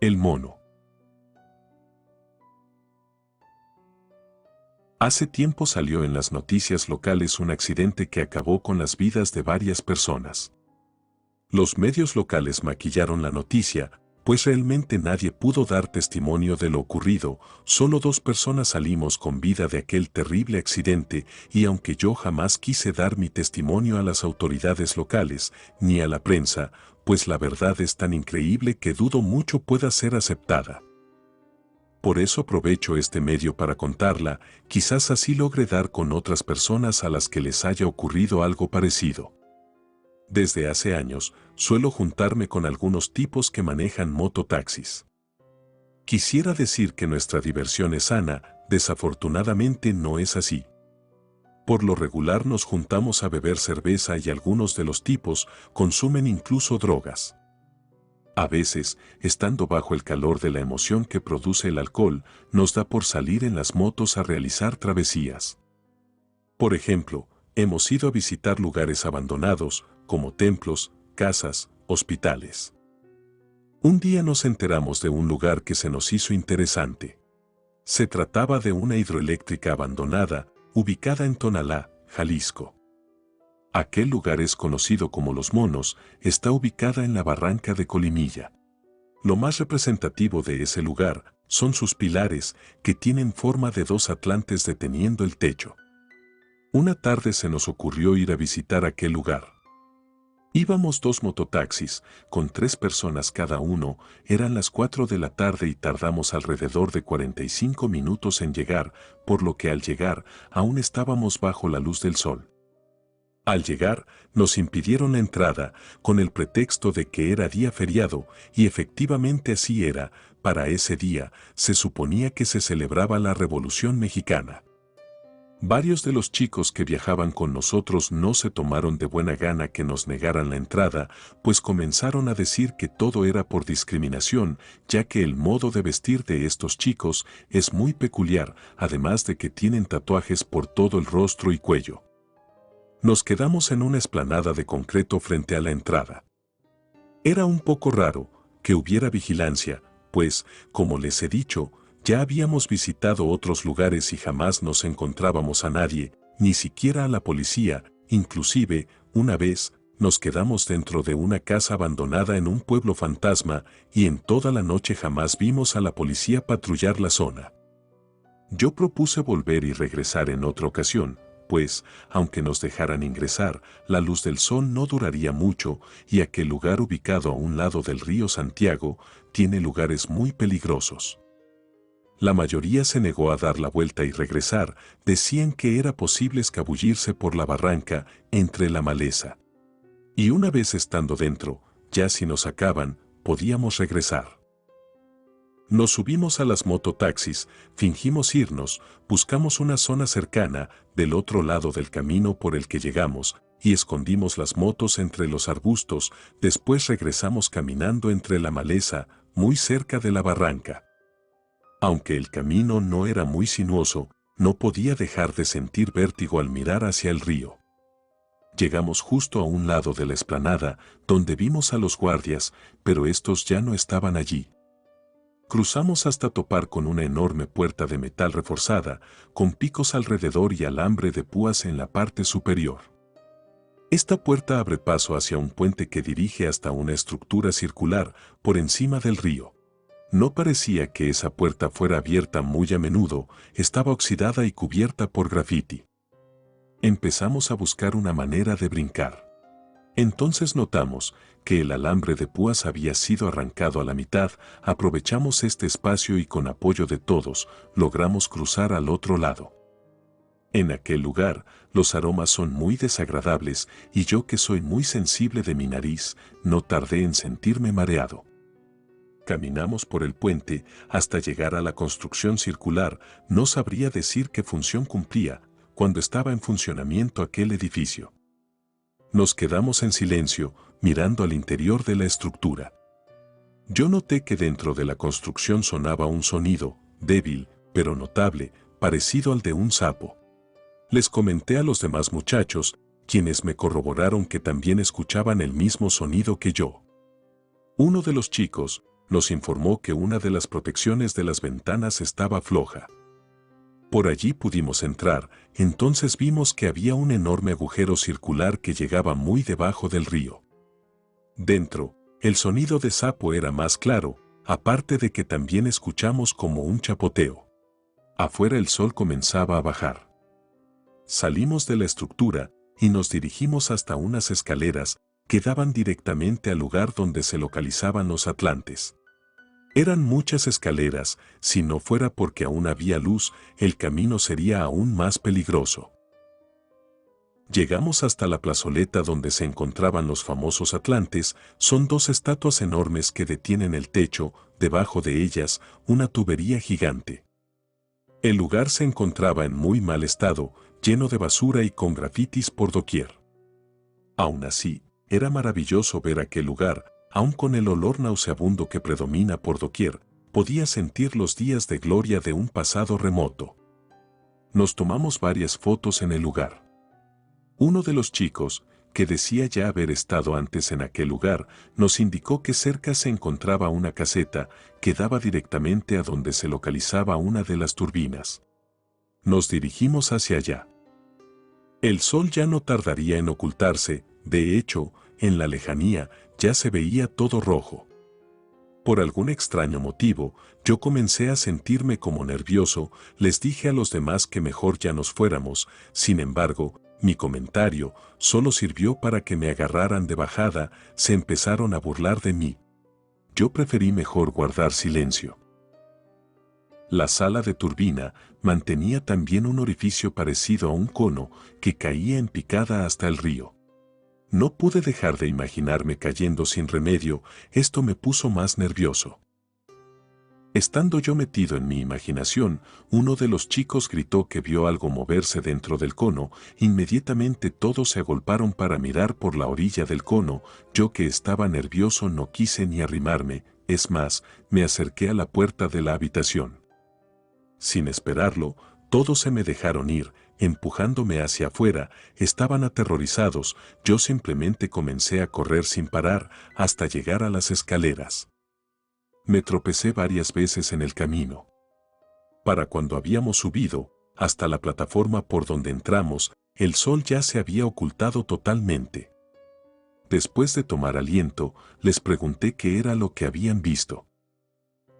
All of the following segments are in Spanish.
El mono. Hace tiempo salió en las noticias locales un accidente que acabó con las vidas de varias personas. Los medios locales maquillaron la noticia, pues realmente nadie pudo dar testimonio de lo ocurrido, solo 2 personas salimos con vida de aquel terrible accidente y aunque yo jamás quise dar mi testimonio a las autoridades locales, ni a la prensa, pues la verdad es tan increíble que dudo mucho pueda ser aceptada. Por eso aprovecho este medio para contarla, quizás así logre dar con otras personas a las que les haya ocurrido algo parecido. Desde hace años, suelo juntarme con algunos tipos que manejan mototaxis. Quisiera decir que nuestra diversión es sana, desafortunadamente no es así. Por lo regular nos juntamos a beber cerveza y algunos de los tipos consumen incluso drogas. A veces, estando bajo el calor de la emoción que produce el alcohol, nos da por salir en las motos a realizar travesías. Por ejemplo, hemos ido a visitar lugares abandonados, como templos, casas, hospitales. Un día nos enteramos de un lugar que se nos hizo interesante. Se trataba de una hidroeléctrica abandonada, ubicada en Tonalá, Jalisco. Aquel lugar es conocido como Los Monos, está ubicada en la barranca de Colimilla. Lo más representativo de ese lugar son sus pilares, que tienen forma de 2 atlantes deteniendo el techo. Una tarde se nos ocurrió ir a visitar aquel lugar. Íbamos 2 mototaxis, con 3 personas cada uno, eran las 4 de la tarde y tardamos alrededor de 45 minutos en llegar, por lo que al llegar aún estábamos bajo la luz del sol. Al llegar, nos impidieron la entrada, con el pretexto de que era día feriado, y efectivamente así era, para ese día se suponía que se celebraba la Revolución Mexicana. Varios de los chicos que viajaban con nosotros no se tomaron de buena gana que nos negaran la entrada, pues comenzaron a decir que todo era por discriminación, ya que el modo de vestir de estos chicos es muy peculiar, además de que tienen tatuajes por todo el rostro y cuello. Nos quedamos en una explanada de concreto frente a la entrada. Era un poco raro que hubiera vigilancia, pues, como les he dicho, ya habíamos visitado otros lugares y jamás nos encontrábamos a nadie, ni siquiera a la policía, inclusive, una vez, nos quedamos dentro de una casa abandonada en un pueblo fantasma y en toda la noche jamás vimos a la policía patrullar la zona. Yo propuse volver y regresar en otra ocasión, pues, aunque nos dejaran ingresar, la luz del sol no duraría mucho y aquel lugar ubicado a un lado del río Santiago tiene lugares muy peligrosos. La mayoría se negó a dar la vuelta y regresar, decían que era posible escabullirse por la barranca entre la maleza. Y una vez estando dentro, ya si nos sacaban, podíamos regresar. Nos subimos a las mototaxis, fingimos irnos, buscamos una zona cercana, del otro lado del camino por el que llegamos, y escondimos las motos entre los arbustos, después regresamos caminando entre la maleza, muy cerca de la barranca. Aunque el camino no era muy sinuoso, no podía dejar de sentir vértigo al mirar hacia el río. Llegamos justo a un lado de la explanada, donde vimos a los guardias, pero estos ya no estaban allí. Cruzamos hasta topar con una enorme puerta de metal reforzada, con picos alrededor y alambre de púas en la parte superior. Esta puerta abre paso hacia un puente que dirige hasta una estructura circular por encima del río. No parecía que esa puerta fuera abierta muy a menudo, estaba oxidada y cubierta por grafiti. Empezamos a buscar una manera de brincar. Entonces notamos que el alambre de púas había sido arrancado a la mitad, aprovechamos este espacio y con apoyo de todos, logramos cruzar al otro lado. En aquel lugar, los aromas son muy desagradables y yo que soy muy sensible de mi nariz, no tardé en sentirme mareado. Caminamos por el puente hasta llegar a la construcción circular, no sabría decir qué función cumplía cuando estaba en funcionamiento aquel edificio. Nos quedamos en silencio, mirando al interior de la estructura. Yo noté que dentro de la construcción sonaba un sonido, débil, pero notable, parecido al de un sapo. Les comenté a los demás muchachos, quienes me corroboraron que también escuchaban el mismo sonido que yo. Uno de los chicos, nos informó que una de las protecciones de las ventanas estaba floja. Por allí pudimos entrar, entonces vimos que había un enorme agujero circular que llegaba muy debajo del río. Dentro, el sonido de sapo era más claro, aparte de que también escuchamos como un chapoteo. Afuera el sol comenzaba a bajar. Salimos de la estructura y nos dirigimos hasta unas escaleras que daban directamente al lugar donde se localizaban los atlantes. Eran muchas escaleras, si no fuera porque aún había luz, el camino sería aún más peligroso. Llegamos hasta la plazoleta donde se encontraban los famosos atlantes, son dos estatuas enormes que detienen el techo, debajo de ellas, una tubería gigante. El lugar se encontraba en muy mal estado, lleno de basura y con grafitis por doquier. Aún así, era maravilloso ver aquel lugar, aun con el olor nauseabundo que predomina por doquier, podía sentir los días de gloria de un pasado remoto. Nos tomamos varias fotos en el lugar. Uno de los chicos, que decía ya haber estado antes en aquel lugar, nos indicó que cerca se encontraba una caseta que daba directamente a donde se localizaba una de las turbinas. Nos dirigimos hacia allá. El sol ya no tardaría en ocultarse, de hecho, en la lejanía ya se veía todo rojo. Por algún extraño motivo, yo comencé a sentirme como nervioso, les dije a los demás que mejor ya nos fuéramos, sin embargo, mi comentario solo sirvió para que me agarraran de bajada, se empezaron a burlar de mí. Yo preferí mejor guardar silencio. La sala de turbina mantenía también un orificio parecido a un cono que caía en picada hasta el río. No pude dejar de imaginarme cayendo sin remedio, esto me puso más nervioso. Estando yo metido en mi imaginación, uno de los chicos gritó que vio algo moverse dentro del cono, inmediatamente todos se agolparon para mirar por la orilla del cono, yo que estaba nervioso no quise ni arrimarme, es más, me acerqué a la puerta de la habitación. Sin esperarlo, todos se me dejaron ir, empujándome hacia afuera, estaban aterrorizados, yo simplemente comencé a correr sin parar hasta llegar a las escaleras. Me tropecé varias veces en el camino. Para cuando habíamos subido, hasta la plataforma por donde entramos, el sol ya se había ocultado totalmente. Después de tomar aliento, les pregunté qué era lo que habían visto.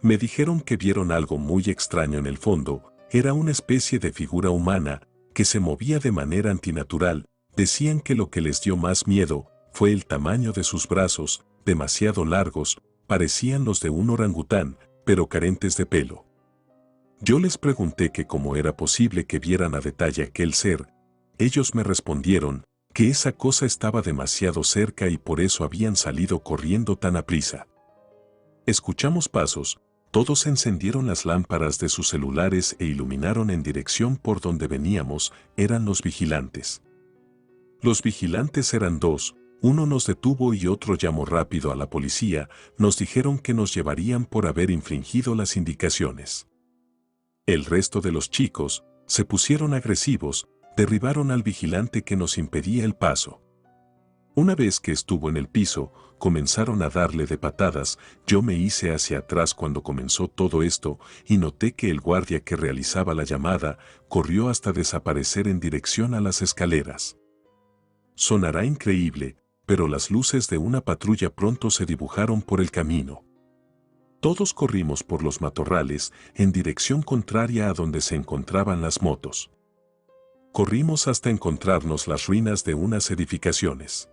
Me dijeron que vieron algo muy extraño en el fondo, era una especie de figura humana que se movía de manera antinatural, decían que lo que les dio más miedo fue el tamaño de sus brazos, demasiado largos, parecían los de un orangután, pero carentes de pelo. Yo les pregunté que cómo era posible que vieran a detalle aquel ser. Ellos me respondieron que esa cosa estaba demasiado cerca y por eso habían salido corriendo tan aprisa. Escuchamos pasos, todos encendieron las lámparas de sus celulares e iluminaron en dirección por donde veníamos, eran los vigilantes. Los vigilantes eran dos, uno nos detuvo y otro llamó rápido a la policía, nos dijeron que nos llevarían por haber infringido las indicaciones. El resto de los chicos se pusieron agresivos, derribaron al vigilante que nos impedía el paso. Una vez que estuvo en el piso, comenzaron a darle de patadas, yo me hice hacia atrás cuando comenzó todo esto y noté que el guardia que realizaba la llamada corrió hasta desaparecer en dirección a las escaleras. Sonará increíble, pero las luces de una patrulla pronto se dibujaron por el camino. Todos corrimos por los matorrales en dirección contraria a donde se encontraban las motos. Corrimos hasta encontrarnos las ruinas de unas edificaciones.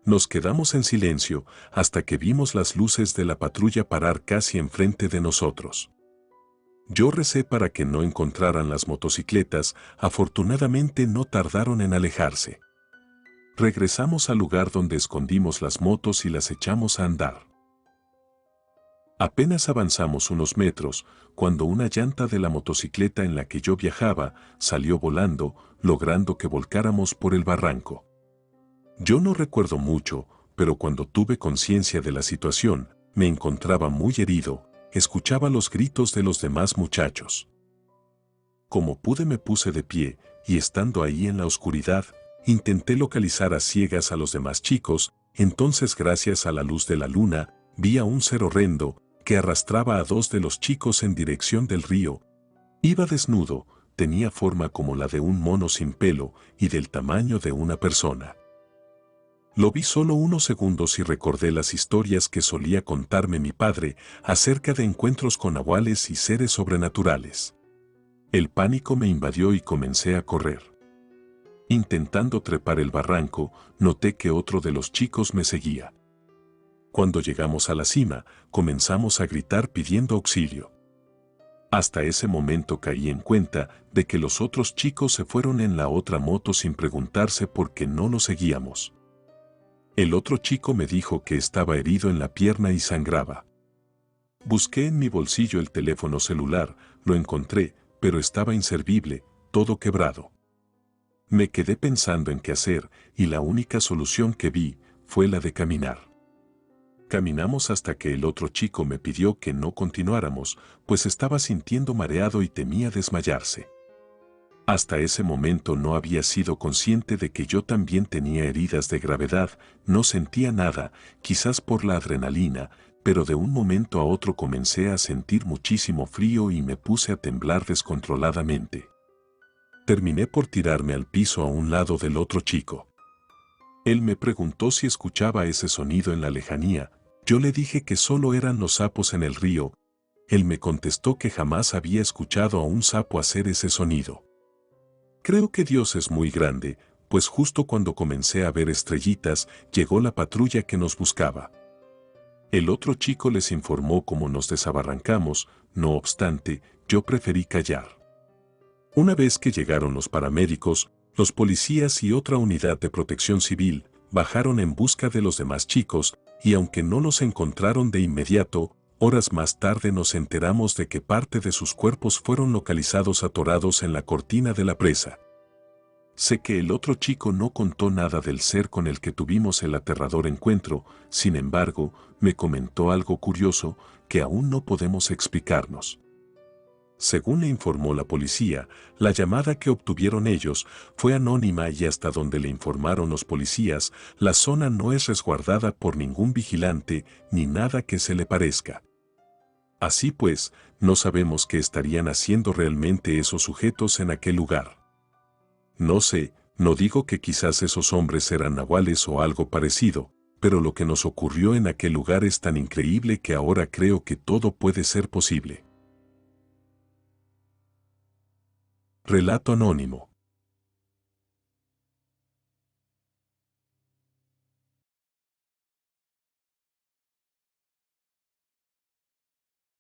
Nos quedamos en silencio hasta que vimos las luces de la patrulla parar casi enfrente de nosotros. Yo recé para que no encontraran las motocicletas, afortunadamente no tardaron en alejarse. Regresamos al lugar donde escondimos las motos y las echamos a andar. Apenas avanzamos unos metros, cuando una llanta de la motocicleta en la que yo viajaba salió volando, logrando que volcáramos por el barranco. Yo no recuerdo mucho, pero cuando tuve conciencia de la situación, me encontraba muy herido, escuchaba los gritos de los demás muchachos. Como pude me puse de pie, y estando ahí en la oscuridad, intenté localizar a ciegas a los demás chicos, entonces gracias a la luz de la luna, vi a un ser horrendo que arrastraba a dos de los chicos en dirección del río. Iba desnudo, tenía forma como la de un mono sin pelo y del tamaño de una persona. Lo vi solo unos segundos y recordé las historias que solía contarme mi padre acerca de encuentros con nahuales y seres sobrenaturales. El pánico me invadió y comencé a correr. Intentando trepar el barranco, noté que otro de los chicos me seguía. Cuando llegamos a la cima, comenzamos a gritar pidiendo auxilio. Hasta ese momento caí en cuenta de que los otros chicos se fueron en la otra moto sin preguntarse por qué no los seguíamos. El otro chico me dijo que estaba herido en la pierna y sangraba. Busqué en mi bolsillo el teléfono celular, lo encontré, pero estaba inservible, todo quebrado. Me quedé pensando en qué hacer y la única solución que vi fue la de caminar. Caminamos hasta que el otro chico me pidió que no continuáramos, pues estaba sintiendo mareado y temía desmayarse. Hasta ese momento no había sido consciente de que yo también tenía heridas de gravedad, no sentía nada, quizás por la adrenalina, pero de un momento a otro comencé a sentir muchísimo frío y me puse a temblar descontroladamente. Terminé por tirarme al piso a un lado del otro chico. Él me preguntó si escuchaba ese sonido en la lejanía. Yo le dije que solo eran los sapos en el río. Él me contestó que jamás había escuchado a un sapo hacer ese sonido. Creo que Dios es muy grande, pues justo cuando comencé a ver estrellitas, llegó la patrulla que nos buscaba. El otro chico les informó cómo nos desabarrancamos, no obstante, yo preferí callar. Una vez que llegaron los paramédicos, los policías y otra unidad de protección civil, bajaron en busca de los demás chicos, y aunque no los encontraron de inmediato, horas más tarde nos enteramos de que parte de sus cuerpos fueron localizados atorados en la cortina de la presa. Sé que el otro chico no contó nada del ser con el que tuvimos el aterrador encuentro, sin embargo, me comentó algo curioso que aún no podemos explicarnos. Según le informó la policía, la llamada que obtuvieron ellos fue anónima y hasta donde le informaron los policías, la zona no es resguardada por ningún vigilante ni nada que se le parezca. Así pues, no sabemos qué estarían haciendo realmente esos sujetos en aquel lugar. No sé, no digo que quizás esos hombres eran nahuales o algo parecido, pero lo que nos ocurrió en aquel lugar es tan increíble que ahora creo que todo puede ser posible. Relato anónimo.